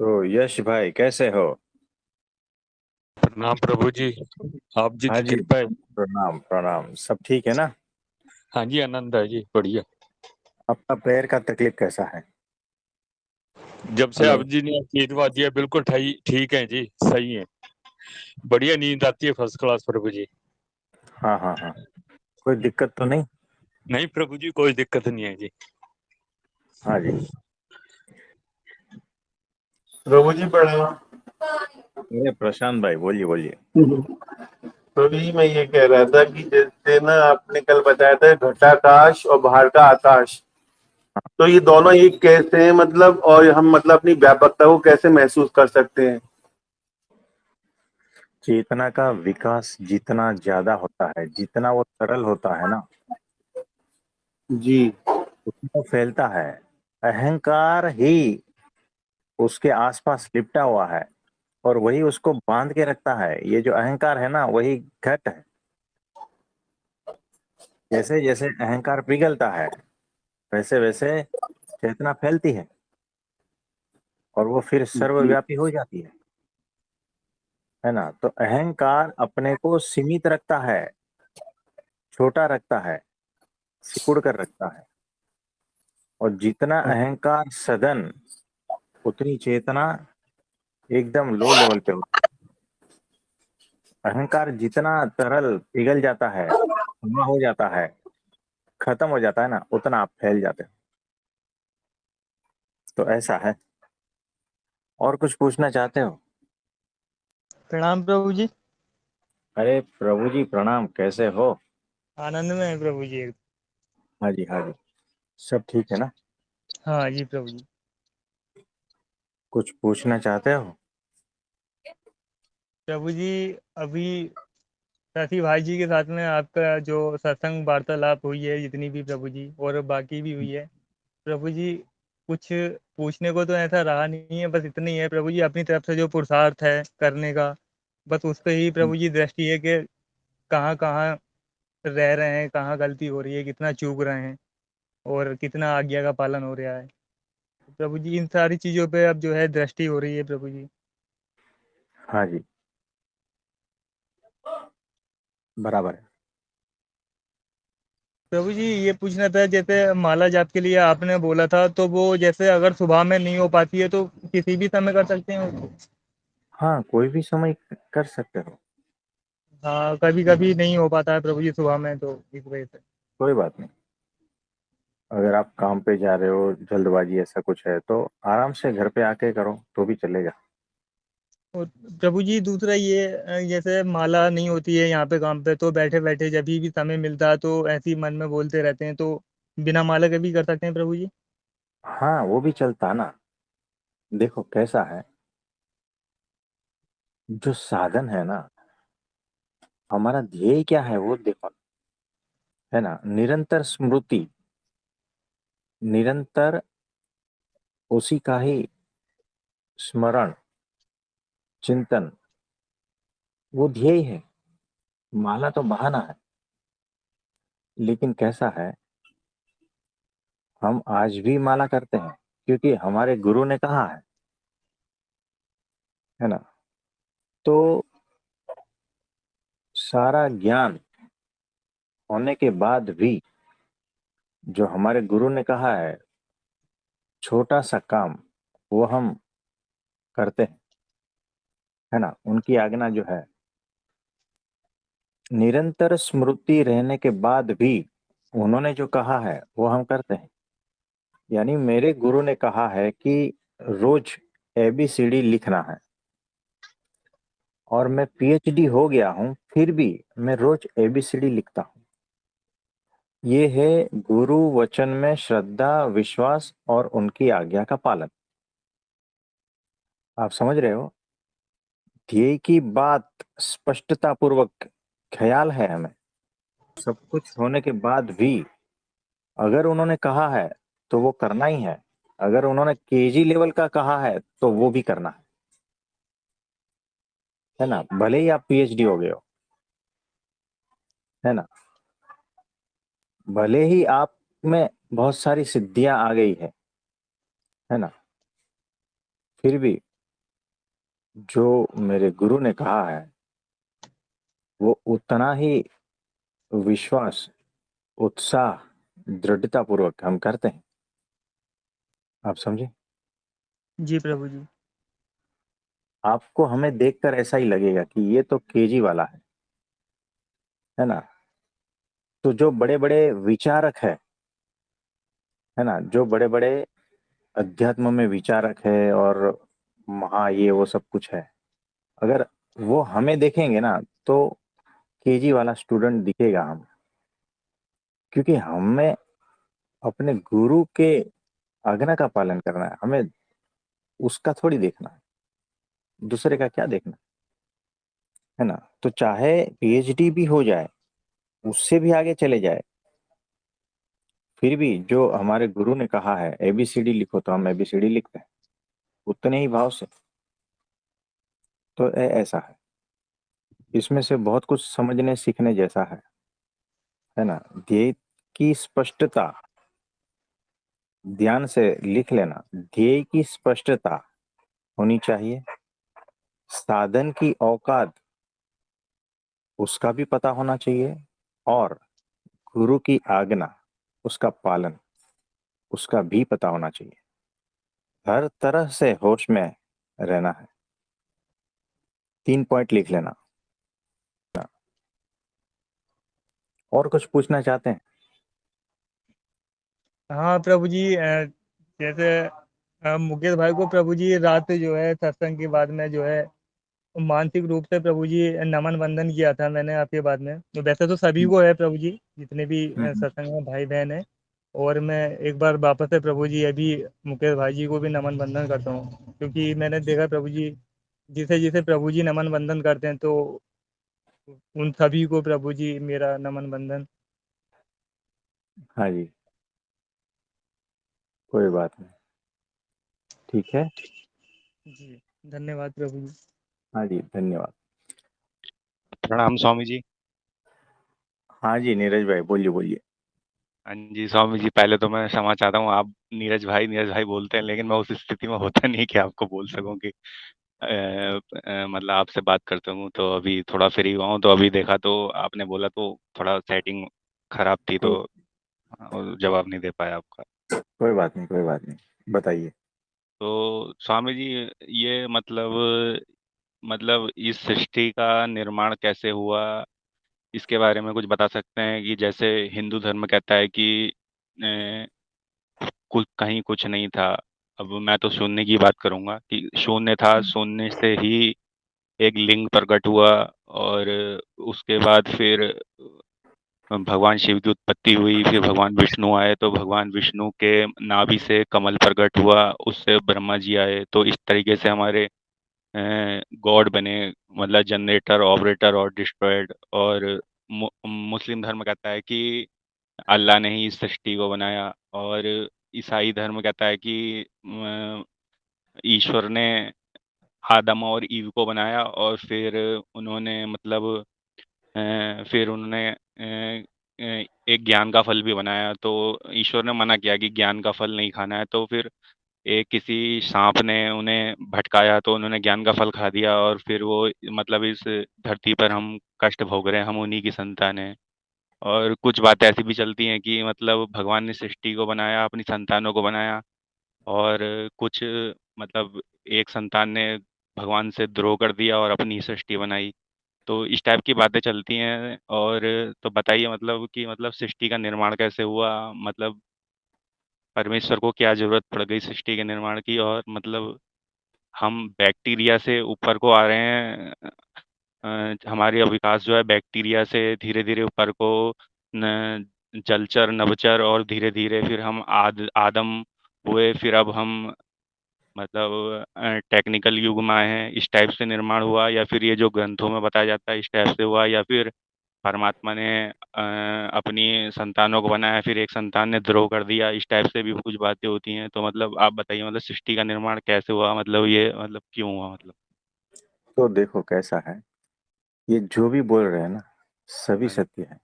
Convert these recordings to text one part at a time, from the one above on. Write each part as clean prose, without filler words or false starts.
तो यश भाई कैसे हो? प्रणाम प्रभु जी। आप जी हाँ की जी। कृपा है। प्रणाम प्रणाम, सब ठीक है ना? हाँ जी, आनंद है जी, बढ़िया। आपका पैर का तकलीफ कैसा है? जब से हेलो। आप जी ने आशीर्वाद दिया, बिल्कुल ठीक है जी, सही है। बढ़िया नींद आती है, फर्स्ट क्लास प्रभु जी। हाँ हाँ हाँ। कोई दिक्कत तो नहीं? नहीं प्रभु जी, कोई दिक्कत नहीं है जी। हाँ जी। प्रभु जी प्रणाम। अरे प्रशांत भाई, बोलिए बोलिए। प्रभु जी मैं ये कह रहा था कि जैसे ना आपने कल बताया था घटाकाश और बाहर का आकाश, तो ये दोनों एक कैसे हैं, मतलब और हम मतलब अपनी व्यापकता को कैसे महसूस कर सकते हैं? चेतना का विकास जितना ज्यादा होता है, जितना वो सरल होता है ना, जी। उतना वो फैलता है। अहंकार ही उसके आसपास लिपटा हुआ है और वही उसको बांध के रखता है। ये जो अहंकार है ना, वही घट है। जैसे जैसे अहंकार पिघलता है, वैसे वैसे चेतना फैलती है और वो फिर जी। सर्वव्यापी हो जाती है ना। तो अहंकार अपने को सीमित रखता है, छोटा रखता है, सिकुड़ कर रखता है। और जितना अहंकार सघन, उतनी चेतना एकदम लो लेवल पे होती है। अहंकार जितना तरल पिघल जाता है, धुआं हो जाता है, खत्म हो जाता है ना, उतना आप फैल जाते हो। तो ऐसा है। और कुछ पूछना चाहते हो? प्रणाम प्रभु जी। अरे प्रभु जी प्रणाम, कैसे हो? आनंद में है प्रभु जी। हाँ जी हाँ जी। सब ठीक है ना? हाँ जी प्रभु जी। कुछ पूछना चाहते हो? प्रभु जी, अभी साथी भाई जी के साथ में आपका जो सत्संग वार्तालाप हुई है, जितनी भी प्रभु जी, और बाकी भी हुई है प्रभु जी, कुछ पूछने को तो ऐसा रहा नहीं है। बस इतना ही है प्रभु जी, अपनी तरफ से जो पुरुषार्थ है करने का, बस उस पर ही प्रभु जी दृष्टि है कि कहाँ कहाँ रह रहे हैं, कहाँ गलती हो रही है, कितना चूक रहे हैं और कितना आज्ञा का पालन हो रहा है। प्रभु जी, इन सारी चीज़ों पे अब जो है दृष्टि हो रही है प्रभु जी। हाँ जी, बराबर है। प्रभु जी, ये पूछना था, जैसे माला जाप के लिए आपने बोला था, तो वो जैसे अगर सुबह में नहीं हो पाती है तो किसी भी समय कर सकते हैं उसको? हाँ, कोई भी समय कर सकते हो। हाँ, कभी कभी नहीं हो पाता है प्रभु जी सुबह में, तो इस वजह से। कोई बात नहीं। अगर आप काम पे जा रहे हो, जल्दबाजी ऐसा कुछ है, तो आराम से घर पे आके करो तो भी चलेगा। और प्रभु जी, दूसरा ये जैसे माला नहीं होती है यहाँ पे काम पे, तो बैठे बैठे जब भी समय मिलता है तो ऐसे ही मन में बोलते रहते हैं, तो बिना माला के भी कर सकते हैं प्रभु जी? हाँ, वो भी चलता ना। देखो कैसा है, जो साधन है ना, हमारा ध्येय क्या है वो देखो, है ना। निरंतर स्मृति, निरंतर उसी का ही स्मरण, चिंतन, वो ध्येय है। माला तो बहाना है। लेकिन कैसा है, हम आज भी माला करते हैं क्योंकि हमारे गुरु ने कहा है ना। तो सारा ज्ञान होने के बाद भी जो हमारे गुरु ने कहा है, छोटा सा काम, वो हम करते हैं, है ना। उनकी आज्ञा जो है, निरंतर स्मृति रहने के बाद भी उन्होंने जो कहा है वो हम करते हैं। यानी मेरे गुरु ने कहा है कि रोज एबीसीडी लिखना है, और मैं पीएचडी हो गया हूं फिर भी मैं रोज एबीसीडी लिखता हूं। ये है गुरु वचन में श्रद्धा, विश्वास और उनकी आज्ञा का पालन। आप समझ रहे हो? ध्येय की बात स्पष्टता पूर्वक ख्याल है हमें। सब कुछ होने के बाद भी अगर उन्होंने कहा है तो वो करना ही है। अगर उन्होंने केजी लेवल का कहा है तो वो भी करना है ना। भले ही आप पीएचडी हो गए हो, है ना, भले ही आप में बहुत सारी सिद्धियां आ गई है ना, फिर भी जो मेरे गुरु ने कहा है वो उतना ही विश्वास, उत्साह, दृढ़ता पूर्वक हम करते हैं। आप समझे? जी प्रभु जी। आपको हमें देखकर ऐसा ही लगेगा कि ये तो केजी वाला है ना? तो जो बड़े बड़े विचारक है ना, जो बड़े बड़े अध्यात्म में विचारक है और महा ये वो सब कुछ है, अगर वो हमें देखेंगे ना तो केजी वाला स्टूडेंट दिखेगा हम, क्योंकि हमें अपने गुरु के आज्ञा का पालन करना है, हमें उसका थोड़ी देखना है, दूसरे का क्या देखना है ना? तो चाहे पीएचडी भी हो जाए, उससे भी आगे चले जाए, फिर भी जो हमारे गुरु ने कहा है एबीसीडी लिखो तो हम एबीसीडी लिखते हैं उतने ही भाव से। तो ऐसा है, इसमें से बहुत कुछ समझने सीखने जैसा है ना? ध्येय की स्पष्टता, ध्यान से लिख लेना, ध्येय की स्पष्टता होनी चाहिए, साधन की औकात उसका भी पता होना चाहिए, और गुरु की आज्ञा, उसका पालन, उसका भी पता होना चाहिए। हर तरह से होश में रहना है। 3 पॉइंट लिख लेना। और कुछ पूछना चाहते हैं? हाँ प्रभु जी, जैसे मुकेश भाई को प्रभु जी रात जो है सत्संग के बाद में जो है मानसिक रूप से प्रभु जी नमन वंदन किया था मैंने आपके बाद में। तो वैसे तो सभी को है प्रभु जी, जितने भी हम्म। सत्संग में भाई बहन है। और मैं एक बार वापस से प्रभु जी अभी मुकेश भाई जी को भी नमन वंदन करता हूँ, क्योंकि मैंने देखा प्रभु जी जिसे जिसे प्रभु जी नमन वंदन करते हैं तो उन सभी को प्रभु जी मेरा नमन वंदन। हाँ जी, कोई बात नहीं, ठीक है। जी धन्यवाद प्रभु जी। हाँ जी, धन्यवाद। प्रणाम स्वामी जी। हाँ जी, नीरज भाई बोलिए बोलिए। हाँ जी स्वामी जी, पहले तो मैं क्षमा चाहता हूँ, आप नीरज भाई बोलते हैं, लेकिन मैं उस स्थिति में होता नहीं कि आपको बोल सकूं कि मतलब आपसे बात करता हूँ। तो अभी थोड़ा फ्री हुआ हूँ, तो अभी देखा तो आपने बोला, तो थोड़ा सेटिंग खराब थी, तो कोई जवाब नहीं दे पाया आपका। कोई बात नहीं, कोई बात नहीं, बताइए। तो स्वामी जी, ये मतलब इस सृष्टि का निर्माण कैसे हुआ, इसके बारे में कुछ बता सकते हैं? कि जैसे हिंदू धर्म कहता है कि कुछ कहीं कुछ नहीं था। अब मैं तो शून्य की बात करूंगा कि शून्य था, शून्य से ही एक लिंग प्रकट हुआ, और उसके बाद फिर भगवान शिव की उत्पत्ति हुई, फिर भगवान विष्णु आए, तो भगवान विष्णु के नाभि से कमल प्रकट हुआ, उससे ब्रह्मा जी आए। तो इस तरीके से हमारे गॉड बने, मतलब जनरेटर, ऑपरेटर और डिस्ट्रॉयड। और मुस्लिम धर्म कहता है कि अल्लाह ने ही इस सृष्टि को बनाया। और ईसाई धर्म कहता है कि ईश्वर ने आदम और ईव को बनाया, और फिर उन्होंने फिर उन्होंने एक ज्ञान का फल भी बनाया। तो ईश्वर ने मना किया कि ज्ञान का फल नहीं खाना है, तो फिर एक किसी सांप ने उन्हें भटकाया, तो उन्होंने ज्ञान का फल खा दिया, और फिर वो मतलब इस धरती पर हम कष्ट भोग रहे हैं, हम उन्हीं की संतान हैं। और कुछ बातें ऐसी भी चलती हैं कि मतलब भगवान ने सृष्टि को बनाया, अपनी संतानों को बनाया, और कुछ मतलब एक संतान ने भगवान से द्रोह कर दिया और अपनी ही सृष्टि बनाई। तो इस टाइप की बातें चलती हैं। और तो बताइए मतलब कि मतलब सृष्टि का निर्माण कैसे हुआ, मतलब परमेश्वर को क्या जरूरत पड़ गई सृष्टि के निर्माण की, और मतलब हम बैक्टीरिया से ऊपर को आ रहे हैं। हमारी विकास जो है बैक्टीरिया से धीरे धीरे ऊपर को न, जलचर, नभचर, और धीरे धीरे फिर हम आदम हुए, फिर अब हम मतलब टेक्निकल युग में आए हैं। इस टाइप से निर्माण हुआ, या फिर ये जो ग्रंथों में बताया जाता है इस टाइप से हुआ, या फिर परमात्मा ने अपनी संतानों को बनाया, फिर एक संतान ने द्रोह कर दिया? इस टाइप से भी कुछ बातें होती हैं। तो मतलब आप बताइए, मतलब सृष्टि का निर्माण कैसे हुआ, मतलब ये मतलब क्यों हुआ, मतलब। तो देखो कैसा है, ये जो भी बोल रहे हैं ना सभी हाँ जी। सत्य है।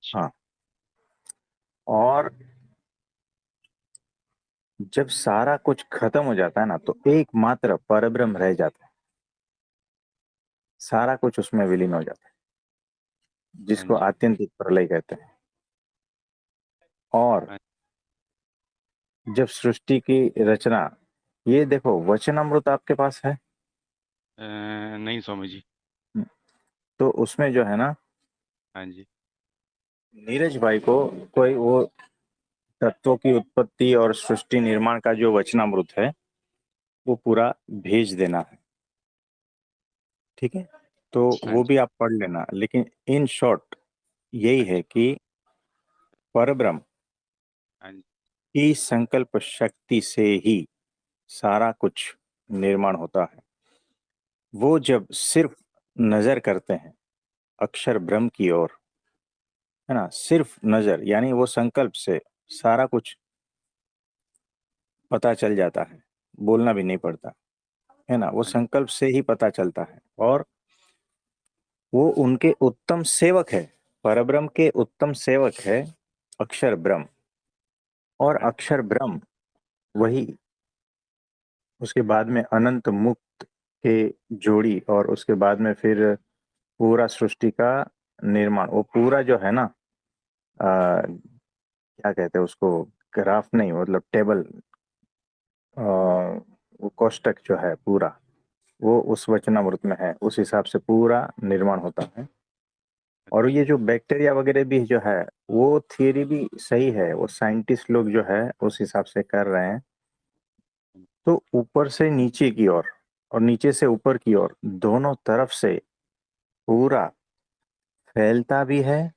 हाँ, और जब सारा कुछ खत्म हो जाता है ना तो एकमात्र परब्रह्म रह जाता है। सारा कुछ उसमें विलीन हो जाता है, जिसको हाँ जी। आत्यंतिक प्रलय कहते हैं। और हाँ। जब सृष्टि की रचना, ये देखो वचनामृत आपके पास है? नहीं स्वामी जी। तो उसमें जो है ना, हाँ जी। नीरज भाई को कोई वो तत्वों की उत्पत्ति और सृष्टि निर्माण का जो वचनामृत है वो पूरा भेज देना है, ठीक है? तो हाँ वो जी। भी आप पढ़ लेना, लेकिन इन शॉर्ट यही हाँ है जी। कि परब्रह्म हाँ जी। की संकल्प शक्ति से ही सारा कुछ निर्माण होता है। वो जब सिर्फ नजर करते हैं अक्षर ब्रह्म की ओर, है ना, सिर्फ नजर, यानी वो संकल्प से सारा कुछ पता चल जाता है, बोलना भी नहीं पड़ता, है ना, वो हाँ संकल्प से ही पता चलता है। और वो उनके उत्तम सेवक है, परब्रह्म के उत्तम सेवक है अक्षर ब्रह्म। और हाँ अक्षर ब्रह्म वही उसके बाद में अनंत मुक्त के जोड़ी, और उसके बाद में फिर पूरा सृष्टि का निर्माण, वो पूरा जो है ना, क्या कहते हैं उसको, ग्राफ नहीं, मतलब टेबल, वो कोष्टक जो है पूरा, वो उस वचनामृत में है, उस हिसाब से पूरा निर्माण होता है। और ये जो बैक्टीरिया वगैरह भी जो है, वो थियरी भी सही है, वो साइंटिस्ट लोग जो है उस हिसाब से कर रहे हैं। तो ऊपर से नीचे की ओर और नीचे से ऊपर की ओर, दोनों तरफ से पूरा फैलता भी है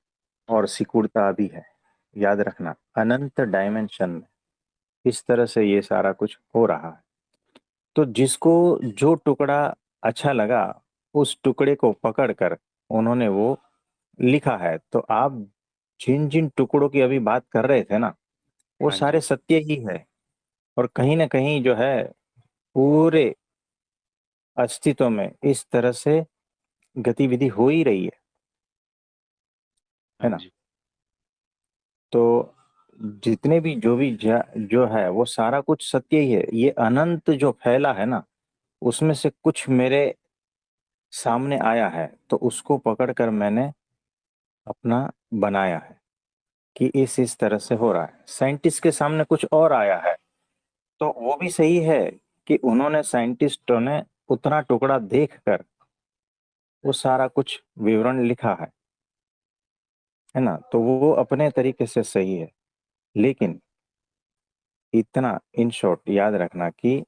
और सिकुड़ता भी है। याद रखना, अनंत डायमेंशन में इस तरह से ये सारा कुछ हो रहा है। तो जिसको जो टुकड़ा अच्छा लगा, उस टुकड़े को पकड़कर उन्होंने वो लिखा है। तो आप जिन जिन टुकड़ों की अभी बात कर रहे थे ना, वो हाँ सारे जी। सत्य ही है। और कहीं ना कहीं जो है पूरे अस्तित्व में इस तरह से गतिविधि हो ही रही है हाँ ना। जी। तो जितने भी जो है वो सारा कुछ सत्य ही है। ये अनंत जो फैला है ना, उसमें से कुछ मेरे सामने आया है, तो उसको पकड़कर मैंने अपना बनाया है कि इस तरह से हो रहा है। साइंटिस्ट के सामने कुछ और आया है, तो वो भी सही है कि उन्होंने, साइंटिस्टों ने उतना टुकड़ा देखकर वो सारा कुछ विवरण लिखा है ना, तो वो अपने तरीके से सही है। लेकिन इतना इन शॉर्ट याद रखना कि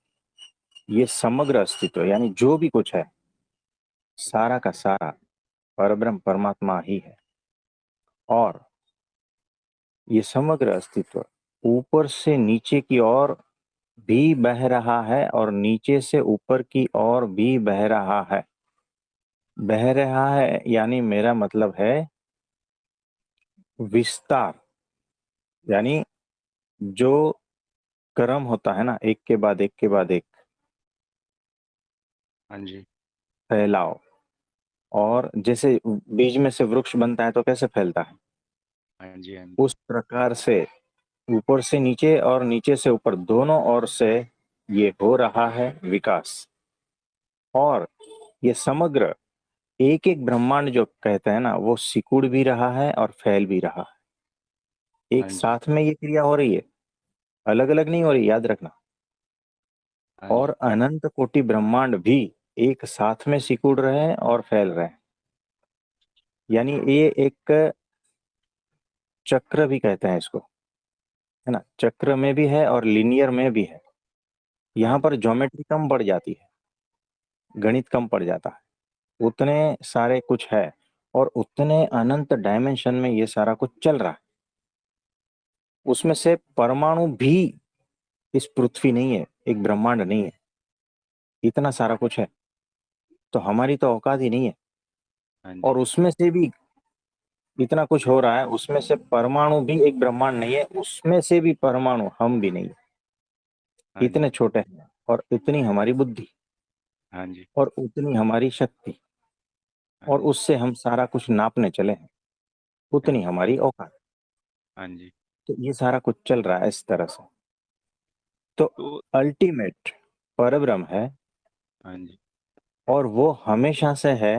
ये समग्र अस्तित्व, यानी जो भी कुछ है, सारा का सारा परब्रह्म परमात्मा ही है। और ये समग्र अस्तित्व ऊपर से नीचे की ओर भी बह रहा है और नीचे से ऊपर की ओर भी बह रहा है। बह रहा है यानी मेरा मतलब है विस्तार, यानी जो क्रम होता है ना, एक के बाद एक के बाद एक हाँ जी। फैलाव। और जैसे बीज में से वृक्ष बनता है तो कैसे फैलता है, हाँ जी। हाँ जी। उस प्रकार से ऊपर से नीचे और नीचे से ऊपर, दोनों ओर से ये हो रहा है विकास। और ये समग्र एक एक ब्रह्मांड जो कहते हैं ना, वो सिकुड़ भी रहा है और फैल भी रहा है। हाँ एक जी। साथ में ये क्रिया हो रही है, अलग अलग नहीं हो रही, याद रखना। हाँ और जी। अनंत कोटि ब्रह्मांड भी एक साथ में सिकुड़ रहे हैं और फैल रहे हैं। यानी ये एक चक्र भी कहते हैं इसको, है ना, चक्र में भी है और लिनियर में भी है। हाँ यहाँ जी। पर ज्योमेट्री कम पड़ जाती है, गणित कम पड़ जाता है, उतने सारे कुछ है। और उतने अनंत डायमेंशन में ये सारा कुछ चल रहा है। उसमें से परमाणु भी इस पृथ्वी नहीं है, एक ब्रह्मांड नहीं है, इतना सारा कुछ है। तो हमारी तो औकात ही नहीं है। हाँ और जी। उसमें से भी इतना कुछ हो रहा है, उसमें से परमाणु भी एक ब्रह्मांड नहीं है, उसमें से भी परमाणु हम भी नहीं है। हाँ जी। इतने छोटे हैं, और इतनी हमारी बुद्धि, हाँ जी। और उतनी हमारी शक्ति, हाँ और जी। उससे हम सारा कुछ नापने चले हैं, हाँ उतनी जी। हमारी औकात। हाँ जी। तो ये सारा कुछ चल रहा है इस तरह से। तो तो अल्टीमेट परब्रह्म है, हाँ जी। और वो हमेशा से है,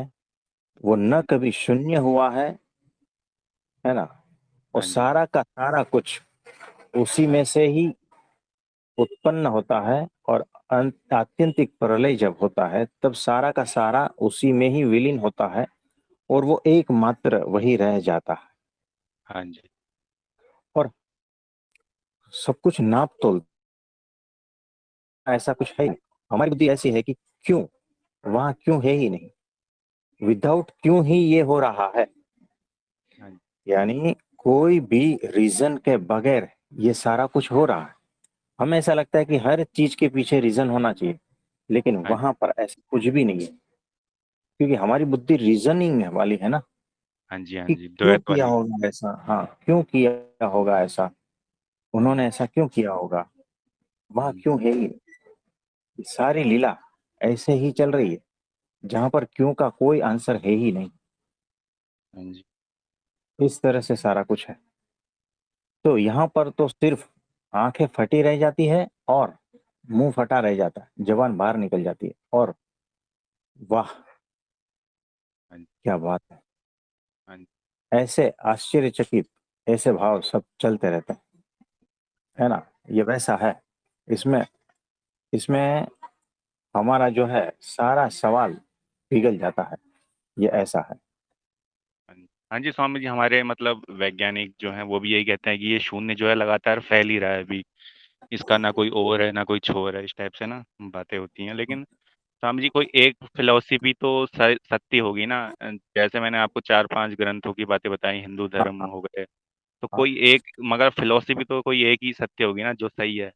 वो न कभी शून्य हुआ है ना। और हाँ जी। सारा का सारा कुछ उसी में से ही उत्पन्न होता है, और आत्यंतिक प्रलय जब होता है तब सारा का सारा उसी में ही विलीन होता है, और वो एकमात्र वही रह जाता है। हाँ जी। और सब कुछ नाप तोल, ऐसा कुछ है ही नहीं। हमारी बुद्धि ऐसी है कि क्यों, वहां क्यों है ही नहीं, विदाउट क्यों ही ये हो रहा है। हाँ जी। यानी कोई भी रीजन के बगैर ये सारा कुछ हो रहा है। हमें ऐसा लगता है कि हर चीज के पीछे रीजन होना चाहिए, लेकिन हाँ जी। वहां पर ऐसा कुछ भी नहीं है, क्योंकि हमारी बुद्धि रीजनिंग वाली है ना, हाँ जी। हाँ कि जी, क्यों द्वैत किया वाली। होगा ऐसा, हाँ क्यों किया होगा ऐसा, हाँ जी। उन्होंने ऐसा क्यों किया होगा, वहां हाँ क्यों है ही नहीं। ये सारी लीला ऐसे ही चल रही है, जहां पर क्यों का कोई आंसर है ही नहीं। जी। इस तरह से सारा कुछ है। तो यहाँ पर तो सिर्फ आंखें फटी रह जाती है, और मुंह फटा रह जाता है, जबान बाहर निकल जाती है, और वाह हाँ जी। क्या बात है। हाँ जी। ऐसे आश्चर्यचकित ऐसे भाव सब चलते रहते हैं, हाँ है जी। ना। ये वैसा है। इसमें इसमें हमारा जो है सारा सवाल पिघल जाता है। ये ऐसा है। हाँ जी। हाँ जी, स्वामी जी, हमारे मतलब वैज्ञानिक जो हैं वो भी यही कहते हैं कि ये शून्य जो है लगातार फैल ही रहा है अभी। इसका ना कोई ओर है ना कोई छोर है, इस टाइप से ना बातें होती हैं। लेकिन स्वामी जी, कोई एक फिलॉसफी तो सत्य होगी ना। जैसे मैंने आपको 4-5 ग्रंथों की बातें बताई, हिंदू हाँ धर्म हाँ हो गए, तो हाँ। कोई एक, मगर फिलॉसफी तो कोई एक ही सत्य होगी ना जो सही है।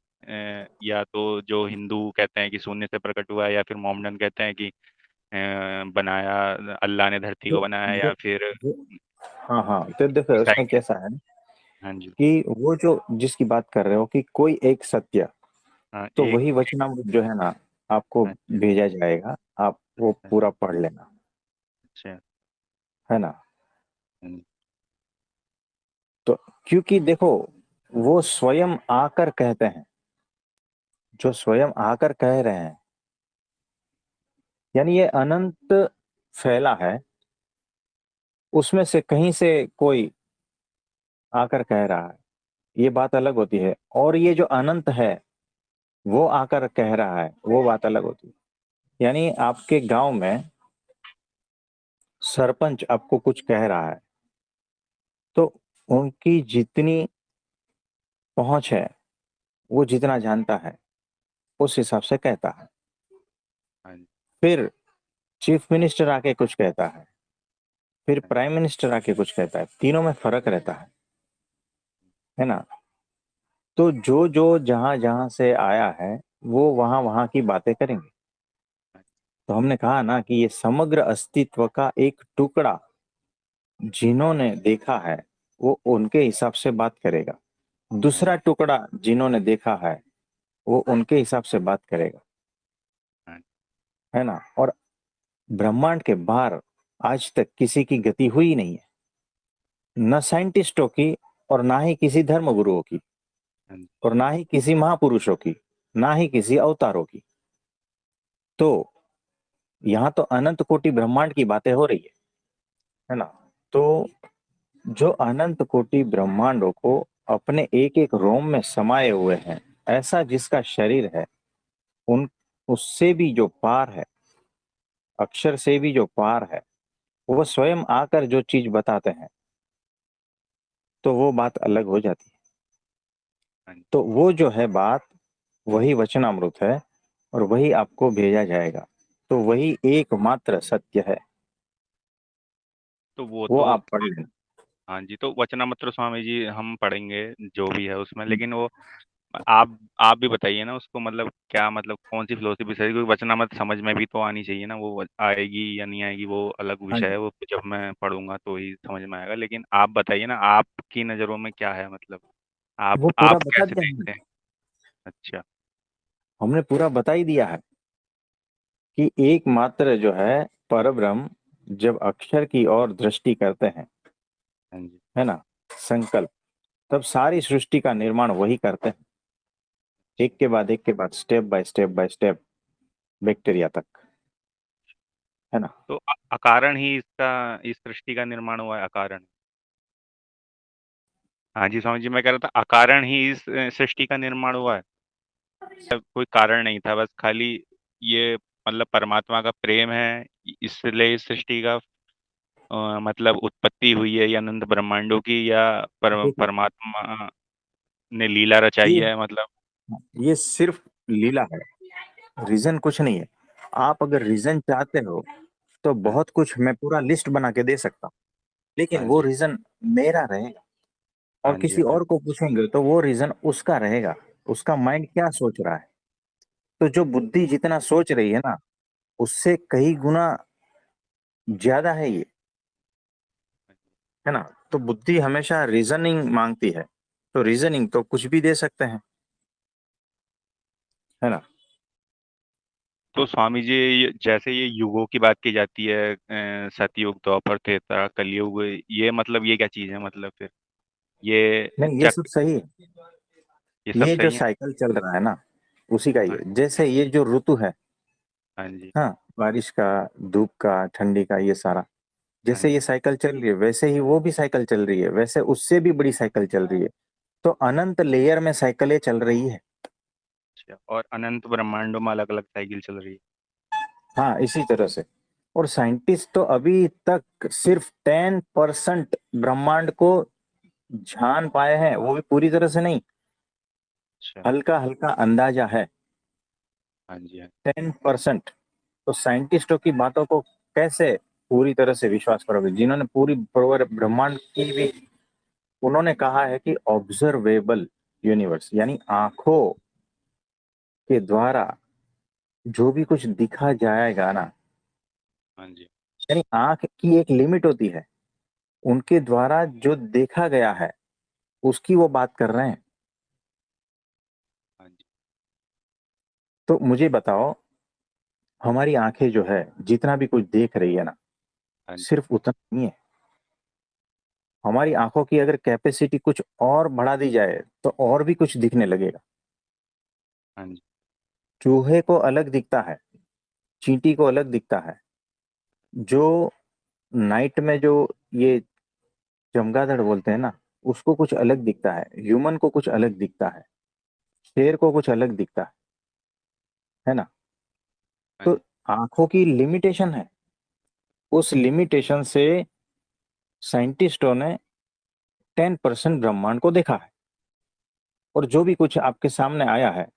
या तो जो हिंदू कहते हैं कि शून्य से प्रकट हुआ है, या फिर मोहम्मडन कहते हैं कि बनाया, अल्लाह ने धरती को दे, बनाया, दे, या फिर दे, हाँ हाँ, तो देखो ईसाई उसमें के। कैसा है हाँ जी। कि वो जो जिसकी बात कर रहे हो कि कोई एक सत्य, हाँ, तो एक। वही वचनामृत जो है ना, आपको अच्छा। भेजा जाएगा, आप वो अच्छा। पूरा पढ़ लेना, अच्छा। है ना। हम्म। तो क्योंकि देखो, वो स्वयं आकर कहते हैं, जो स्वयं आकर कह रहे हैं, यानी ये अनंत फैला है, उसमें से कहीं से कोई आकर कह रहा है, ये बात अलग होती है। और ये जो अनंत है वो आकर कह रहा है, वो बात अलग होती है। यानी आपके गांव में सरपंच आपको कुछ कह रहा है, तो उनकी जितनी पहुंच है, वो जितना जानता है उस हिसाब से कहता है। हाँ जी। फिर चीफ मिनिस्टर आके कुछ कहता है, फिर हाँ प्राइम मिनिस्टर आके कुछ कहता है, तीनों में फर्क रहता है ना। तो जो जो जहां जहां से आया है, वो वहां वहां की बातें करेंगे। तो हमने कहा ना कि ये समग्र अस्तित्व का एक टुकड़ा जिन्होंने देखा है, वो उनके हिसाब से बात करेगा। हाँ दूसरा टुकड़ा जिन्होंने देखा है, वो उनके हिसाब से बात करेगा, हाँ है ना। और ब्रह्मांड के बाहर आज तक किसी की गति हुई नहीं है, न साइंटिस्टों की, और ना ही किसी धर्म गुरुओं की, हाँ जी। और ना ही किसी महापुरुषों की, ना ही किसी अवतारों की। तो यहाँ तो अनंत कोटि ब्रह्मांड की बातें हो रही है ना। तो जो अनंत कोटि ब्रह्मांडों को अपने एक एक रोम में समाये हुए हैं, ऐसा जिसका शरीर है, उन उससे भी जो पार है, अक्षर से भी जो पार है, वो स्वयं आकर जो चीज बताते हैं, तो वो बात अलग हो जाती है। हाँ जी। तो वो जो है बात, वही वचनामृत है, और वही आपको भेजा जाएगा। तो वही एकमात्र सत्य है, तो वो वो तो, आप पढ़ लेना। हाँ जी, तो वचनामृत स्वामी जी हम पढ़ेंगे जो भी है उसमें, लेकिन वो आप भी बताइए ना उसको, मतलब क्या, मतलब कौन सी फिलोसफी सही, क्योंकि वचनामृत समझ में भी तो आनी चाहिए ना, वो आएगी या नहीं आएगी वो अलग हाँ विषय जी। है, वो जब मैं पढ़ूंगा तो ही समझ में आएगा। लेकिन आप बताइए ना, आपकी नज़रों में क्या है, मतलब वो पूरा आप बता कैसे दिया हमने। देखते हैं। अच्छा। हमने पूरा बता ही दिया है कि एकमात्र जो है परब्रह्म, जब अक्षर की ओर दृष्टि करते हैं, हाँ जी। है ना, संकल्प, तब सारी सृष्टि का निर्माण वही करते हैं, एक के बाद एक के बाद, स्टेप बाय स्टेप बैक्टीरिया तक। है ना। तो अकारण ही इस सृष्टि का निर्माण हुआ है, अकारण। हाँ जी स्वामी जी, मैं कह रहा था अकारण ही इस सृष्टि का निर्माण हुआ है। कोई कारण नहीं था, बस खाली ये मतलब परमात्मा का प्रेम है, इसलिए इस सृष्टि का मतलब उत्पत्ति हुई है, या अनंत ब्रह्मांडों की, या देखिए, परमात्मा ने लीला रचाई ये है मतलब। ये सिर्फ लीला है, रीजन कुछ नहीं है। आप अगर रीजन चाहते हो तो हाँ बहुत कुछ मैं पूरा लिस्ट बना के दे सकता हूँ, लेकिन हाँ वो जी, रीजन मेरा रहेगा। और हाँ जी, किसी और को पूछेंगे तो वो रीजन उसका रहेगा, उसका माइंड क्या सोच रहा है। तो जो बुद्धि जितना सोच रही है ना, उससे कई गुना ज्यादा है ये, है ना। तो बुद्धि हमेशा रीजनिंग मांगती है, तो रीजनिंग तो कुछ भी दे सकते हैं, है ना। तो स्वामी जी जैसे ये युगों की बात की जाती है, सतयुग, द्वापर, त्रेता, कलयुग, ये मतलब ये क्या चीज है मतलब फिर ये नहीं, ये सब चक्र, सही है। ये सब ये जो सही है। साइकिल चल रहा है ना, उसी का ही हाँ है। जैसे ये जो ऋतु है, हाँ जी, हाँ, बारिश का, धूप का, ठंडी का, ये सारा हाँ जैसे ये जी। साइकिल चल रही है, वैसे ही वो भी साइकिल चल रही है, वैसे उससे भी बड़ी साइकिल चल रही है। तो अनंत लेयर में साइकिलें चल रही है। अच्छा, और अनंत ब्रह्मांडों में अलग अलग साइकिल चल रही है। हाँ, इसी तरह से। और साइंटिस्ट तो अभी तक सिर्फ 10% ब्रह्मांड को जान पाए हैं, वो भी पूरी तरह से नहीं, अच्छा, हल्का हल्का अंदाजा है। हाँ जी, हाँ। 10%। तो साइंटिस्टों की बातों को कैसे पूरी तरह से विश्वास करोगे, जिन्होंने पूरी पूरे ब्रह्मांड की भी, उन्होंने कहा है कि ऑब्जर्वेबल यूनिवर्स, यानी आंखों के द्वारा जो भी कुछ दिखा जाएगा ना, हाँ जी, यानी आंख की एक लिमिट होती है, उनके द्वारा जो देखा गया है उसकी वो बात कर रहे हैं। हाँ जी, तो मुझे बताओ, हमारी आंखें जो है जितना भी कुछ देख रही है ना, हाँ जी, सिर्फ उतना नहीं है। हमारी आंखों की अगर कैपेसिटी कुछ और बढ़ा दी जाए तो और भी कुछ दिखने लगेगा। हाँ जी, चूहे को अलग दिखता है, चींटी को अलग दिखता है, जो नाइट में जो ये चमगादड़ बोलते हैं ना, उसको कुछ अलग दिखता है, ह्यूमन को कुछ अलग दिखता है, शेर को कुछ अलग दिखता है ना। हाँ तो जी, आंखों की लिमिटेशन है, उस लिमिटेशन से साइंटिस्टों ने 10% ब्रह्मांड को देखा है। और जो भी कुछ आपके सामने आया है,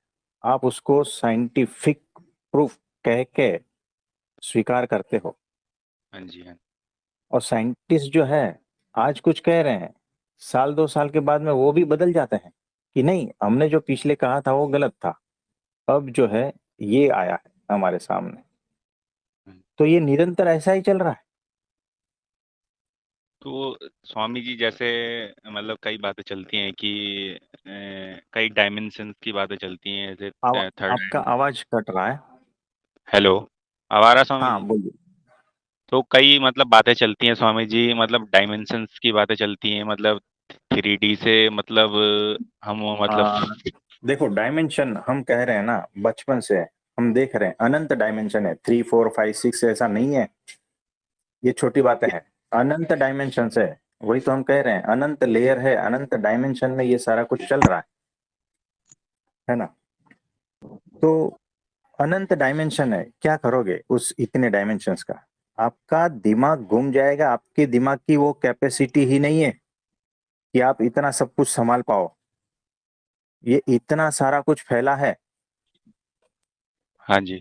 आप उसको साइंटिफिक प्रूफ कह के स्वीकार करते हो। हाँ जी, हाँ। और साइंटिस्ट जो है, आज कुछ कह रहे हैं, साल 2 साल के बाद में वो भी बदल जाते हैं कि नहीं, हमने जो पिछले कहा था वो गलत था, अब जो है ये आया है हमारे सामने। हाँ। तो ये निरंतर ऐसा ही चल रहा है। तो स्वामी जी जैसे मतलब कई बातें चलती हैं कि कई डायमेंशंस की बातें चलती हैं, जैसे थर्ड। आपका आवाज कट रहा है। हेलो, अब आ रहा स्वामी हाँ, जी? बोलिए। तो कई मतलब बातें चलती हैं स्वामी जी, मतलब डायमेंशंस की बातें चलती हैं, मतलब 3D से मतलब हम मतलब। आ, देखो, डायमेंशन हम कह रहे हैं ना, बचपन से हम देख रहे हैं, अनंत डायमेंशन है, 3 4 5 6, ऐसा नहीं है। ये छोटी बातें हैं, अनंत डायमेंशन है। वही तो हम कह रहे हैं, अनंत लेयर है, अनंत डायमेंशन में ये सारा कुछ चल रहा है ना। तो अनंत डायमेंशन है, क्या करोगे उस इतने डायमेंशंस का। आपका दिमाग घूम जाएगा, आपके दिमाग की वो कैपेसिटी ही नहीं है कि आप इतना सब कुछ संभाल पाओ। ये इतना सारा कुछ फैला हाँ जी,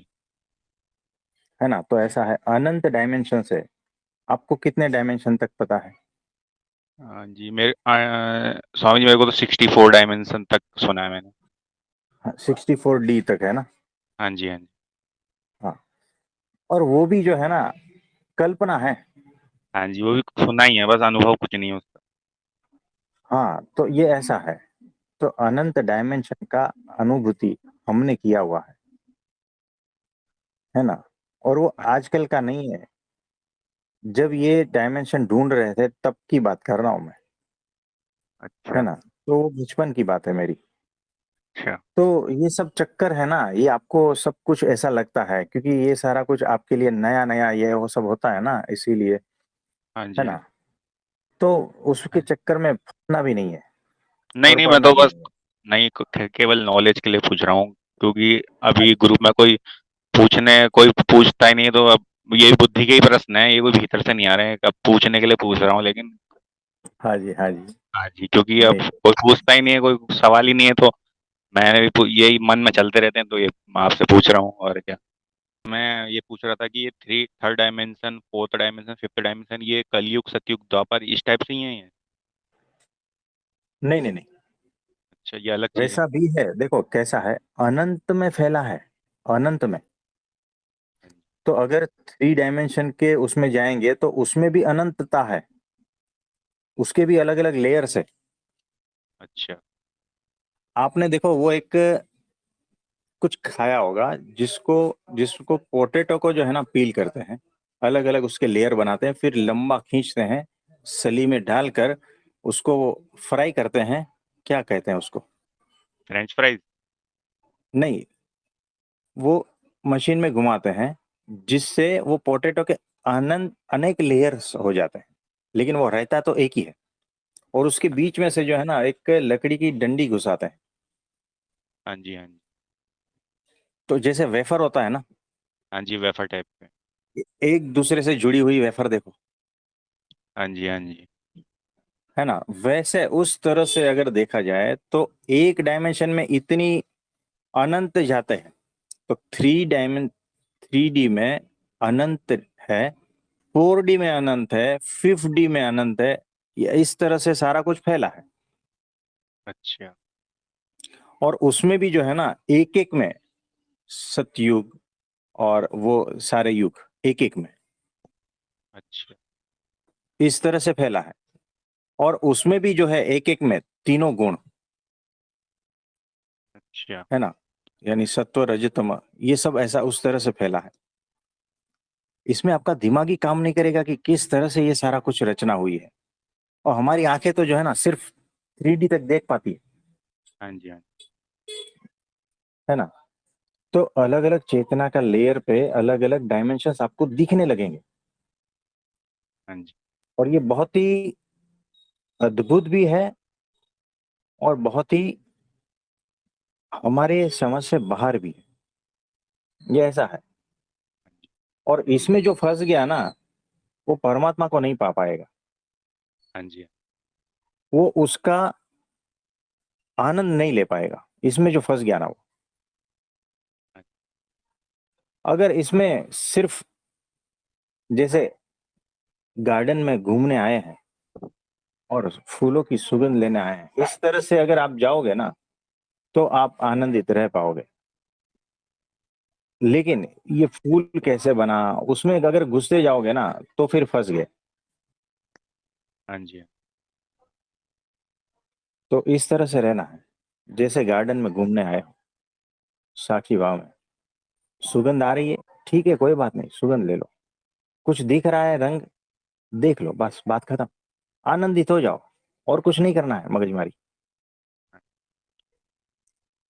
है ना। तो ऐसा है, अनंत डायमेंशन है। आपको कितने डायमेंशन तक पता है? हाँ जी, स्वामी जी मेरे को तो 64 डायमेंशन तक सुना है मैंने। 64D तक है ना। हाँ जी, हाँ जी, हाँ, और वो भी जो है ना, कल्पना है। हाँ जी, वो भी सुना ही है, बस अनुभव कुछ नहीं है उसका। हाँ, तो ये ऐसा है। तो अनंत डायमेंशन का अनुभूति हमने किया हुआ है ना। और वो हाँ, आजकल का नहीं है, जब ये डायमेंशन ढूंढ रहे थे तब की बात कर रहा हूं मैं, है अच्छा, ना। तो वो बचपन की बात है मेरी। अच्छा। तो ये सब चक्कर है ना, ये आपको सब कुछ ऐसा लगता है क्योंकि ये सारा कुछ आपके लिए नया नया ये वो सब होता है ना, इसीलिए। हाँ है जी, हाँ ना? तो उसके जी। चक्कर में फंसना भी नहीं है नहीं और नहीं, मैं पढ़ना तो भी बस नहीं है। नहीं, केवल नॉलेज के लिए पूछ रहा हूँ, क्योंकि अभी ग्रुप में कोई पूछता ही नहीं, तो अब ये बुद्धि के ही प्रश्न है, ये कोई भीतर से नहीं आ रहे हैं, अब पूछने के लिए पूछ रहा हूँ, लेकिन हाँ जी, हाँ जी। हाँ जी, क्योंकि अब नहीं, कोई पूछता ही नहीं है, कोई सवाल ही नहीं है, तो मैंने भी यही मन में चलते रहते हैं, तो ये मैं आपसे पूछ रहा हूँ, और क्या। मैं ये पूछ रहा था कि ये third dimension, fourth dimension, fifth dimension, ये कलयुग, सतयुग, द्वापर, इस टाइप से ही है ये? नहीं, नहीं, नहीं, अच्छा, ये अलग चीज है। वैसा भी है। देखो कैसा है, अनंत में फैला है, अनंत में। तो अगर 3 डायमेंशन के उसमें जाएंगे तो उसमें भी अनंतता है, उसके भी अलग अलग लेयर्स है। अच्छा। आपने देखो वो एक कुछ खाया होगा जिसको जिसको पोटैटो को जो है ना पील करते हैं, अलग अलग उसके लेयर बनाते हैं, फिर लंबा खींचते हैं, सली में डालकर उसको फ्राई करते हैं। क्या कहते हैं उसको? French fries. नहीं, वो मशीन में घुमाते हैं जिससे वो पोटैटो के अनंत अनेक लेयर्स हो जाते हैं, लेकिन वो रहता तो एक ही है। और उसके बीच में से जो है ना एक लकड़ी की डंडी घुसाते हैं। हाँ जी, हाँ जी। तो जैसे वेफर होता है ना, हाँ जी, वेफर टाइप पे। एक दूसरे से जुड़ी हुई वेफर देखो, हाँ जी, हाँ जी। है ना? वैसे उस तरह से अगर देखा जाए तो एक डायमेंशन में इतनी अनंत जाते हैं, तो 3D में अनंत है, 4D में अनंत है, 5D में अनंत है। ये इस तरह से सारा कुछ फैला है। अच्छा। और उसमें भी जो है ना एक एक में सतयुग और वो सारे युग एक एक में अच्छा। इस तरह से फैला है। और उसमें भी जो है एक एक में तीनों गुण, अच्छा। है ना, यानी सत्व रज तम, ये सब ऐसा उस तरह से फैला है। इसमें आपका दिमाग ही काम नहीं करेगा कि किस तरह से ये सारा कुछ रचना हुई है। और हमारी आंखें तो जो है ना सिर्फ 3D तक देख पाती हाँ जी, हाँ जी। है ना? तो अलग अलग चेतना का लेयर पे अलग अलग डायमेंशंस आपको दिखने लगेंगे। हाँ जी। और ये बहुत ही अद्भुत भी है और बहुत ही हमारे समझ से बाहर भी है, ये ऐसा है। और इसमें जो फंस गया ना, वो परमात्मा को नहीं पा पाएगा, हाँ जी। वो उसका आनंद नहीं ले पाएगा। इसमें जो फंस गया ना वो, हाँ अगर इसमें सिर्फ जैसे गार्डन में घूमने आए हैं और फूलों की सुगंध लेने आए हैं, इस तरह से अगर आप जाओगे ना तो आप आनंदित रह पाओगे। लेकिन ये फूल कैसे बना, उसमें अगर घुसते जाओगे ना तो फिर फंस गए। हाँ जी। तो इस तरह से रहना है, जैसे गार्डन में घूमने आए हो, साखी बाव में सुगंध आ रही है, ठीक है, कोई बात नहीं, सुगंध ले लो। कुछ दिख रहा है रंग, देख लो, बस बात खत्म। आनंदित हो जाओ, और कुछ नहीं करना है मगजमारी।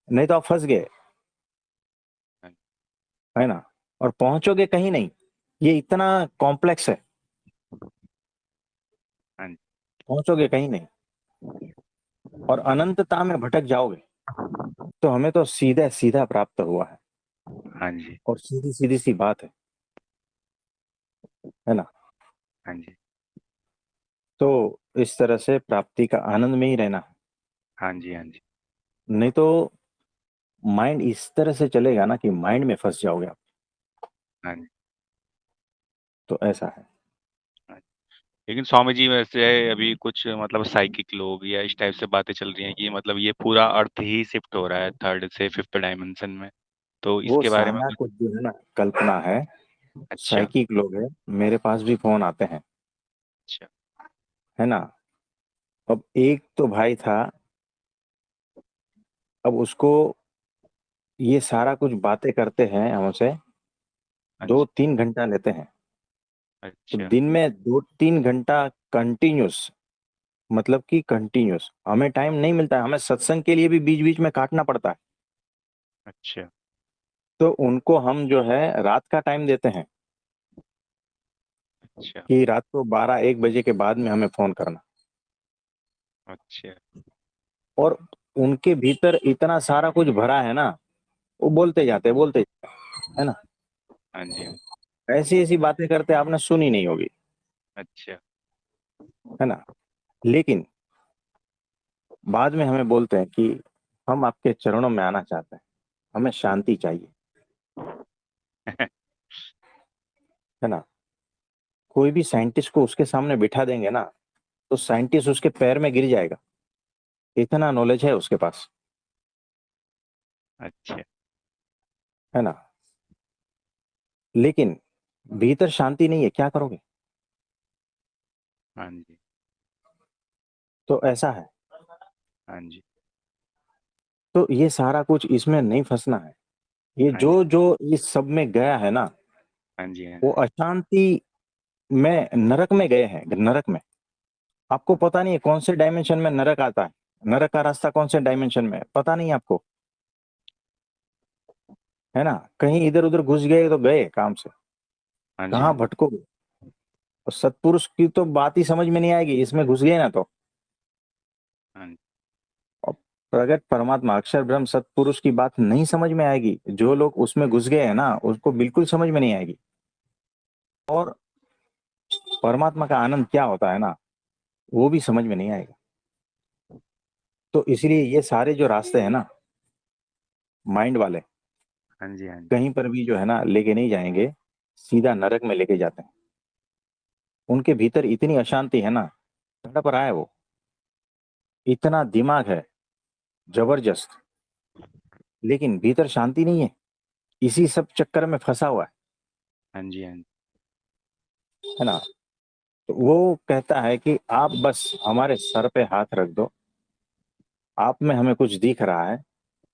नहीं तो आप फंस गए, हाँ है ना? और पहुंचोगे कहीं नहीं, ये इतना कॉम्प्लेक्स है, हाँ जी। पहुंचोगे कहीं नहीं और अनंतता में भटक जाओगे। तो हमें तो सीधा सीधा प्राप्त हुआ है, हाँ जी। और सीधी सीधी सी बात है ना? हाँ जी। तो इस तरह से प्राप्ति का आनंद में ही रहना है। हाँ जी। हाँ जी। नहीं तो माइंड इस तरह से चलेगा ना कि माइंड में फंस जाओगे आप। हाँ जी। तो ऐसा है। हाँ जी। लेकिन स्वामी जी, वैसे अभी कुछ मतलब साइकिक लोग या इस टाइप से बातें चल रही हैं कि मतलब ये पूरा अर्थ ही शिफ्ट हो रहा है थर्ड से फिफ्थ डायमेंशन में, तो वो इसके बारे में सारा कुछ। कुछ जो है ना कल्पना है। अच्छा। साइकिक लोग हैं, मेरे पास भी फोन आते हैं, अच्छा। है ना? अब एक तो भाई था, अब उसको ये सारा कुछ बातें करते हैं हमसे, हाँ दो जी। तीन घंटा लेते हैं। तो अच्छा। दिन में 2-3 घंटा कंटिन्यूस मतलब कि कंटिन्यूस हमें टाइम नहीं मिलता है, हमें सत्संग के लिए भी बीच बीच में काटना पड़ता है। अच्छा। तो उनको हम जो है रात का टाइम देते हैं अच्छा। कि रात को 12-1 बजे के बाद में हमें फोन करना। अच्छा। और उनके भीतर इतना सारा कुछ भरा है ना, वो बोलते जाते हैं, है ना। हाँ जी। हाँ। ऐसी ऐसी बातें करते आपने सुनी नहीं होगी, अच्छा। है ना। लेकिन बाद में हमें बोलते हैं कि हम आपके चरणों में आना चाहते हैं, हमें शांति चाहिए, है ना। कोई भी साइंटिस्ट को उसके सामने बिठा देंगे ना, तो साइंटिस्ट उसके पैर में गिर जाएगा, इतना नॉलेज है उसके पास, अच्छा। है ना। लेकिन भीतर शांति नहीं है, क्या करोगे। हाँ जी। तो ऐसा है। हाँ जी। तो ये सारा कुछ इसमें नहीं फंसना है। ये हाँ जी। जो जो इस सब में गया है ना, हाँ जी। हाँ वो जी। अशांति में, नरक में गए हैं, नरक में। आपको पता नहीं है कौन से डायमेंशन में नरक आता है, नरक का रास्ता कौन से डायमेंशन में है, पता नहीं आपको, है ना। कहीं इधर उधर घुस गए तो गए काम से, हाँ जी। कहाँ भटकोगे। और सत्पुरुष की तो बात ही समझ में नहीं आएगी, इसमें घुस गए ना तो। हाँ जी। और प्रगट परमात्मा अक्षर ब्रह्म सत्पुरुष की बात नहीं समझ में आएगी, जो लोग उसमें घुस गए हैं ना उसको बिल्कुल समझ में नहीं आएगी। और परमात्मा का आनंद क्या होता है ना, वो भी समझ में नहीं आएगा। तो इसलिए ये सारे जो रास्ते हैं ना, माइंड वाले हाँ जी। हाँ जी। कहीं पर भी जो है ना लेके नहीं जाएंगे, सीधा नरक में लेके जाते हैं। उनके भीतर इतनी अशांति है ना, तड़प रहा है वो, इतना दिमाग है जबरदस्त, लेकिन भीतर शांति नहीं है, इसी सब चक्कर में फंसा हुआ हाँ जी। हाँ जी। है ना। तो वो कहता है कि आप बस हमारे सर पे हाथ रख दो, आप में हमें कुछ दिख रहा है,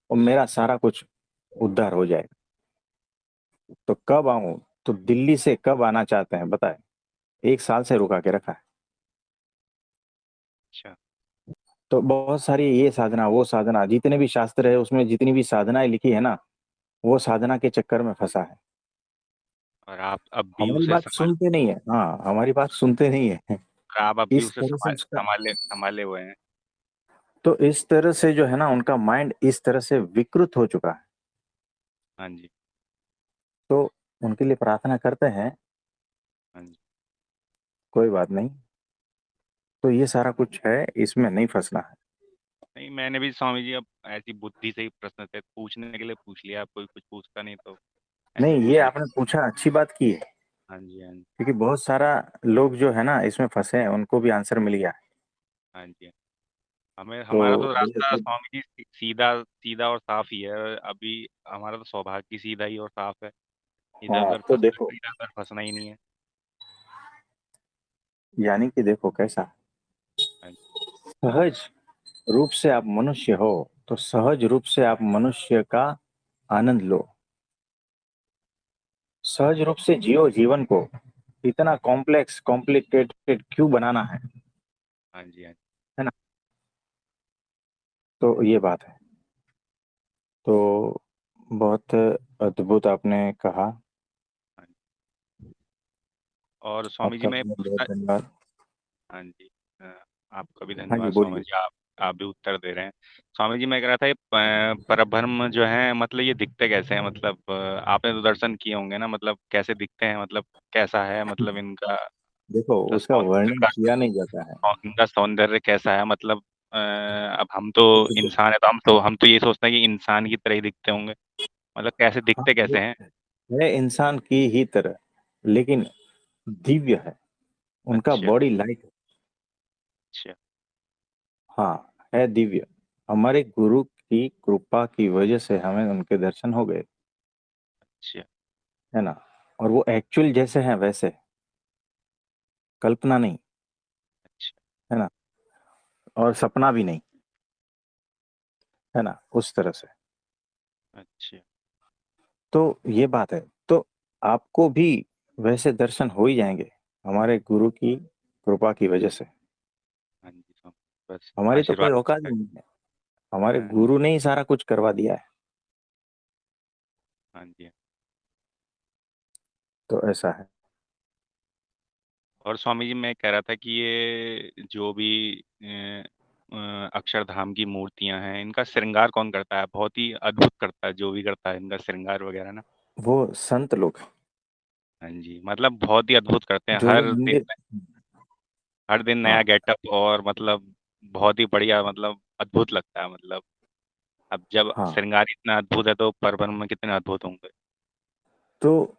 और मेरा सारा कुछ उद्धार हो जाएगा। तो कब आऊं, तो दिल्ली से कब आना चाहते हैं बताएं। 1 साल से रुका के रखा है। अच्छा। तो बहुत सारी ये साधना वो साधना, जितने भी शास्त्र है उसमें जितनी भी साधनाएं लिखी है ना, वो साधना के चक्कर में फंसा है। और आप अब भी हमारी उसे बात संभाल सुनते नहीं है, हाँ हमारी बात सुनते नहीं है। आप अब भी इस उसे तरह से संभाल उसका, संभाले संभाले हुए हैं। तो इस तरह से जो है ना उनका माइंड इस तरह से विकृत हो चुका है। हाँ जी। तो उनके लिए प्रार्थना करते हैं, हाँ जी। कोई बात नहीं। तो ये सारा कुछ है, इसमें नहीं फंसना है। नहीं, मैंने भी स्वामी जी अब ऐसी बुद्धि से ही प्रश्न थे पूछने के लिए पूछ लिया, आप कोई कुछ पूछता नहीं तो ऐसे ही नहीं, ये पूछ आपने लिया। पूछा, अच्छी बात की है। हाँ जी। हाँ जी। क्योंकि बहुत सारा लोग जो है ना इसमें फंसे हैं, उनको भी आंसर मिल गया है। हाँ जी। हमें तो हमारा तो रास्ता स्वामी जी सीधा सीधा और साफ ही है अभी। हमारा तो सौभाग्य सीधा ही और साफ है। इधर हाँ उधर तो फंसना देखो, इधर उधर फंसना ही नहीं है। यानी कि देखो कैसा हाँ जी। सहज रूप से आप मनुष्य हो, तो सहज रूप से आप मनुष्य का आनंद लो, सहज रूप से जियो जीवन को। इतना कॉम्प्लेक्स कॉम्प्लिकेटेड क्यों बनाना हाँ जी। हाँ जी। है ना। तो ये बात है। तो बहुत अद्भुत आपने कहा। हाँ जी। और स्वामी जी आपका मैं बहुत बहुत पूछना। धन्यवाद। हाँ जी। अ, आपका भी हाँ जी धन्यवाद स्वामी बोलिए। जी। आप भी उत्तर दे रहे हैं। स्वामी जी मैं कह रहा था ये परब्रह्म जो है मतलब ये दिखते कैसे हैं, मतलब आपने तो दर्शन किए होंगे ना, मतलब कैसे दिखते हैं, मतलब कैसा है, मतलब इनका देखो, मतलब उसका वर्णन किया नहीं जाता है। इनका सौंदर्य कैसा है, मतलब अब हम तो देखो, इंसान है तो हम तो ये सोचते हैं कि इंसान की तरह ही दिखते होंगे, मतलब कैसे हाँ, दिखते वो कैसे हैं। है इंसान की ही तरह, लेकिन दिव्य है। उनका अच्छा। बॉडी लाइट, अच्छा। हाँ है दिव्य। हमारे गुरु की कृपा की वजह से हमें उनके दर्शन हो गए, अच्छा। है ना। और वो एक्चुअल जैसे हैं वैसे, कल्पना नहीं, अच्छा। है ना। और सपना भी नहीं, है ना, उस तरह से। अच्छा। तो ये बात है। तो आपको भी वैसे दर्शन हो ही जाएंगे, हमारे गुरु की कृपा की वजह से। हाँ जी स्वामी। बस हमारी तो कोई आशीर्वाद औकात है। नहीं है, हमारे हाँ गुरु ने ही सारा कुछ करवा दिया है। हाँ जी। तो ऐसा है। और स्वामी जी मैं कह रहा था कि ये जो भी अक्षरधाम की मूर्तियां हैं इनका श्रृंगार कौन करता है? बहुत ही अद्भुत करता है जो भी करता है इनका श्रृंगार वगैरह ना। वो संत लोग हाँ जी, मतलब बहुत ही अद्भुत करते हैं जो हर लोग दिन। मंदिर, हर दिन नया हाँ गेटअप और मतलब बहुत ही बढ़िया, मतलब अद्भुत लगता है मतलब। अब जब हाँ, श्रृंगार इतना अद्भुत है तो परब्रह्म में कितने अद्भुत होंगे। तो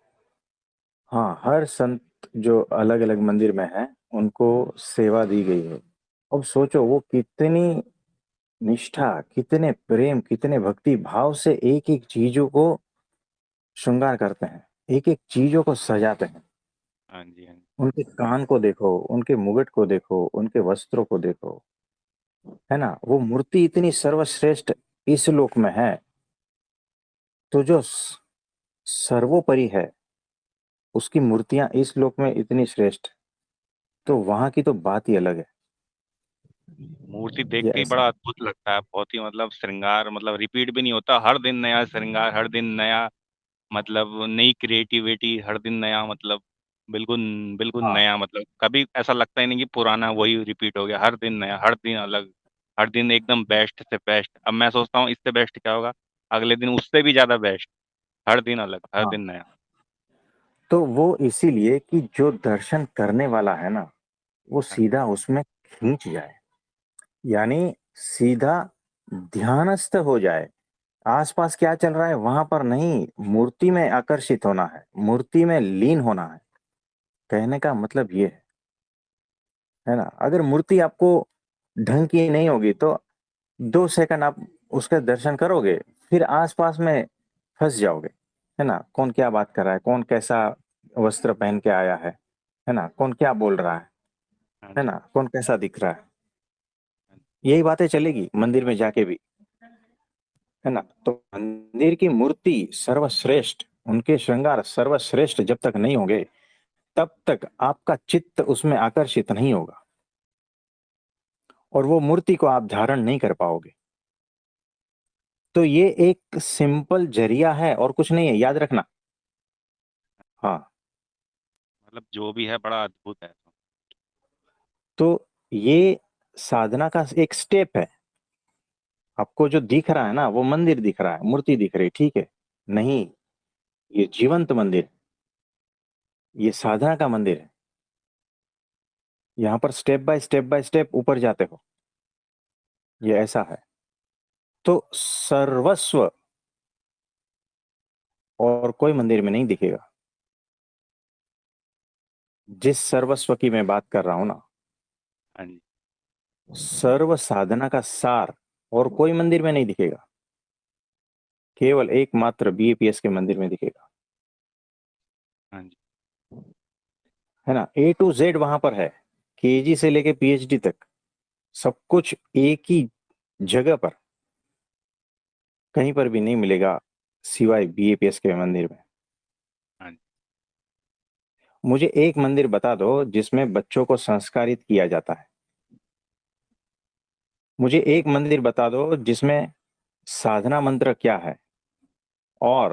हाँ, हर संत जो अलग अलग मंदिर में है उनको सेवा दी गई है। अब सोचो वो कितनी निष्ठा, कितने प्रेम, कितने भक्ति भाव से एक एक चीजों को श्रृंगार करते हैं, एक एक चीजों को सजाते हैं। हाँ जी हाँ जी। उनके कान को देखो, उनके मुकुट को देखो, उनके वस्त्रों को देखो, है ना। वो मूर्ति इतनी सर्वश्रेष्ठ इस लोक में है, तो जो सर्वोपरि है उसकी मूर्तियां इस लोक में इतनी श्रेष्ठ, तो वहां की तो बात ही अलग है। मूर्ति देख ये के ही ऐसा बड़ा है। अद्भुत लगता है, बहुत ही मतलब श्रृंगार, मतलब रिपीट भी नहीं होता, हर दिन नया श्रृंगार, हर दिन नया, मतलब नई क्रिएटिविटी, हर दिन नया, मतलब बिल्कुल बिल्कुल हाँ नया, मतलब कभी ऐसा लगता ही नहीं कि पुराना वही रिपीट हो गया, हर दिन नया, हर दिन अलग, हर दिन एकदम बेस्ट से बेस्ट। अब मैं सोचता हूँ इससे बेस्ट क्या होगा, अगले दिन उससे भी ज्यादा बेस्ट, हर दिन अलग, हर हाँ, दिन नया। तो वो इसीलिए कि जो दर्शन करने वाला है ना, वो हाँ सीधा उसमें खींच जाए, यानी सीधा ध्यानस्थ हो जाए। आसपास क्या चल रहा है वहां पर नहीं, मूर्ति में आकर्षित होना है, मूर्ति में लीन होना है। कहने का मतलब ये है ना। अगर मूर्ति आपको ढंग की नहीं होगी तो 2 सेकंड आप उसके दर्शन करोगे, फिर आसपास में फंस जाओगे, है ना। कौन क्या बात कर रहा है, कौन कैसा वस्त्र पहन के आया है ना, कौन क्या बोल रहा हाँ है जी ना, कौन कैसा दिख रहा है, हाँ जी। यही बातें चलेगी मंदिर में जाके भी, है ना। तो मंदिर की मूर्ति सर्वश्रेष्ठ, उनके श्रृंगार सर्वश्रेष्ठ जब तक नहीं होंगे तब तक आपका चित्त उसमें आकर्षित नहीं होगा, और वो मूर्ति को आप धारण नहीं कर पाओगे। तो ये एक सिंपल जरिया है और कुछ नहीं है, याद रखना। हाँ, मतलब जो भी है बड़ा अद्भुत है। तो ये साधना का एक स्टेप है। आपको जो दिख रहा है ना वो मंदिर दिख रहा है, मूर्ति दिख रही, ठीक है। नहीं, ये जीवंत मंदिर, ये साधना का मंदिर है। यहाँ पर स्टेप बाय स्टेप ऊपर जाते हो, ये ऐसा है। तो सर्वस्व और कोई मंदिर में नहीं दिखेगा। जिस सर्वस्व की मैं बात कर रहा हूं ना, हाँ जी सर्व साधना का सार और कोई मंदिर में नहीं दिखेगा, केवल एकमात्र बीएपीएस के मंदिर में दिखेगा, हाँ जी। है ना। A to Z वहां पर है, केजी से लेके पीएचडी तक, सब कुछ एक ही जगह पर, कहीं पर भी नहीं मिलेगा सिवाय बीएपीएस के मंदिर में। हाँ जी मुझे एक मंदिर बता दो जिसमें बच्चों को संस्कारित किया जाता है। मुझे एक मंदिर बता दो जिसमें साधना मंत्र क्या है, और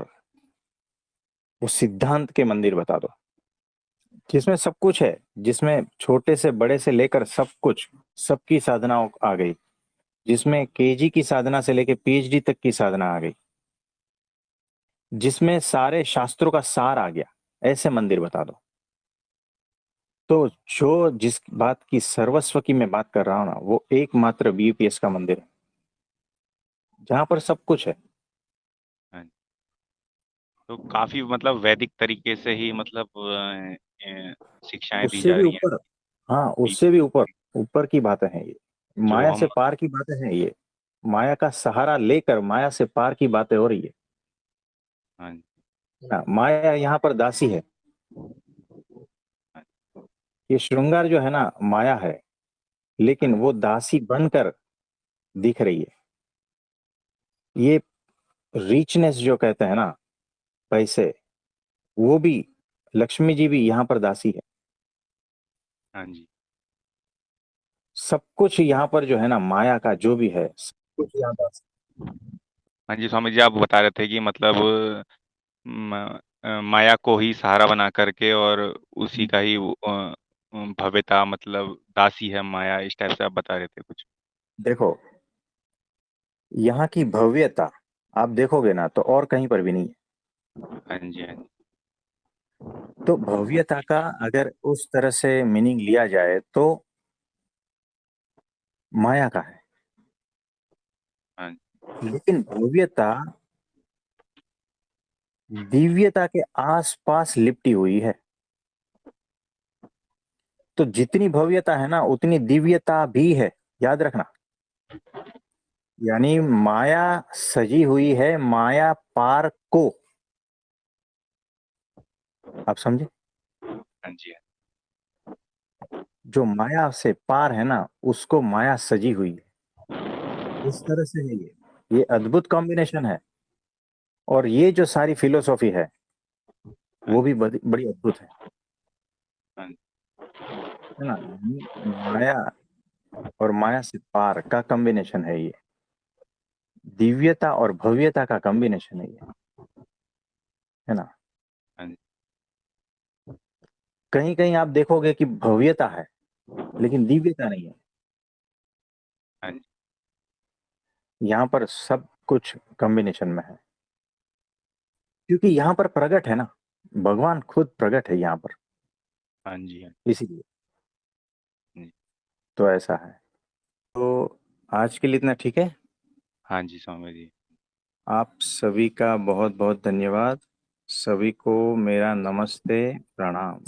वो सिद्धांत के मंदिर बता दो जिसमें सब कुछ है, जिसमें छोटे से बड़े से लेकर सब कुछ, सबकी साधनाओं आ गई, जिसमें केजी की साधना से लेकर पीएचडी तक की साधना आ गई, जिसमें सारे शास्त्रों का सार आ गया। ऐसे मंदिर बता दो। तो जो जिस बात की सर्वस्व की मैं बात कर रहा हूं ना, वो एकमात्र बीपीएस का मंदिर है जहां पर सब कुछ है। हाँ जी। तो काफी मतलब वैदिक तरीके से ही मतलब शिक्षाएं दी उससे जा भी रही हैं। ऊपर, हाँ बी- उससे भी ऊपर, ऊपर की बातें हैं ये। जो माया हम, से पार की बातें हैं ये। माया का सहारा लेकर माया से पार की बातें हो रही है हाँ जी ना। माया यहाँ पर दासी है, हाँ ये श्रृंगार जो है ना माया है, हाँ लेकिन जी वो दासी बनकर दिख रही है। ये रिचनेस जो कहते हैं ना, पैसे, वो भी, लक्ष्मी जी भी यहाँ पर दासी है। हाँ जी सब कुछ यहाँ पर जो है ना, माया का जो भी है सब कुछ यहाँ पर। हाँ जी स्वामी जी, आप बता रहे थे कि मतलब माया को ही सहारा बना करके और उसी का ही भव्यता, मतलब दासी है माया, इस टाइप से आप बता रहे थे कुछ। देखो, यहाँ की भव्यता आप देखोगे ना तो और कहीं पर भी नहीं है। हाँ जी, हाँ जी। तो भव्यता का अगर उस तरह से मीनिंग लिया जाए तो माया का है, हाँ लेकिन भव्यता दिव्यता के आसपास लिपटी हुई है। तो जितनी भव्यता है ना उतनी दिव्यता भी है, याद रखना। यानी माया सजी हुई है माया पार को, आप समझे? हाँ जी, जो माया से पार है ना उसको माया सजी हुई है, इस तरह से है ये अद्भुत कॉम्बिनेशन है। और ये जो सारी फिलोसॉफी है वो भी बड़ी अद्भुत हाँ है ना। माया और माया से पार का कॉम्बिनेशन है ये, दिव्यता और भव्यता का कॉम्बिनेशन है ये, है ना। हाँ कहीं कहीं आप देखोगे कि भव्यता है लेकिन दिव्यता नहीं है। हाँ जी, यहाँ पर सब कुछ कॉम्बिनेशन में है, क्योंकि यहाँ पर प्रकट है ना, भगवान खुद प्रकट है यहाँ पर, हाँ जी, हाँ इसीलिए। जी। तो ऐसा है। तो आज के लिए इतना ठीक है। हाँ जी स्वामी जी। आप सभी का बहुत बहुत धन्यवाद। सभी को मेरा नमस्ते, प्रणाम।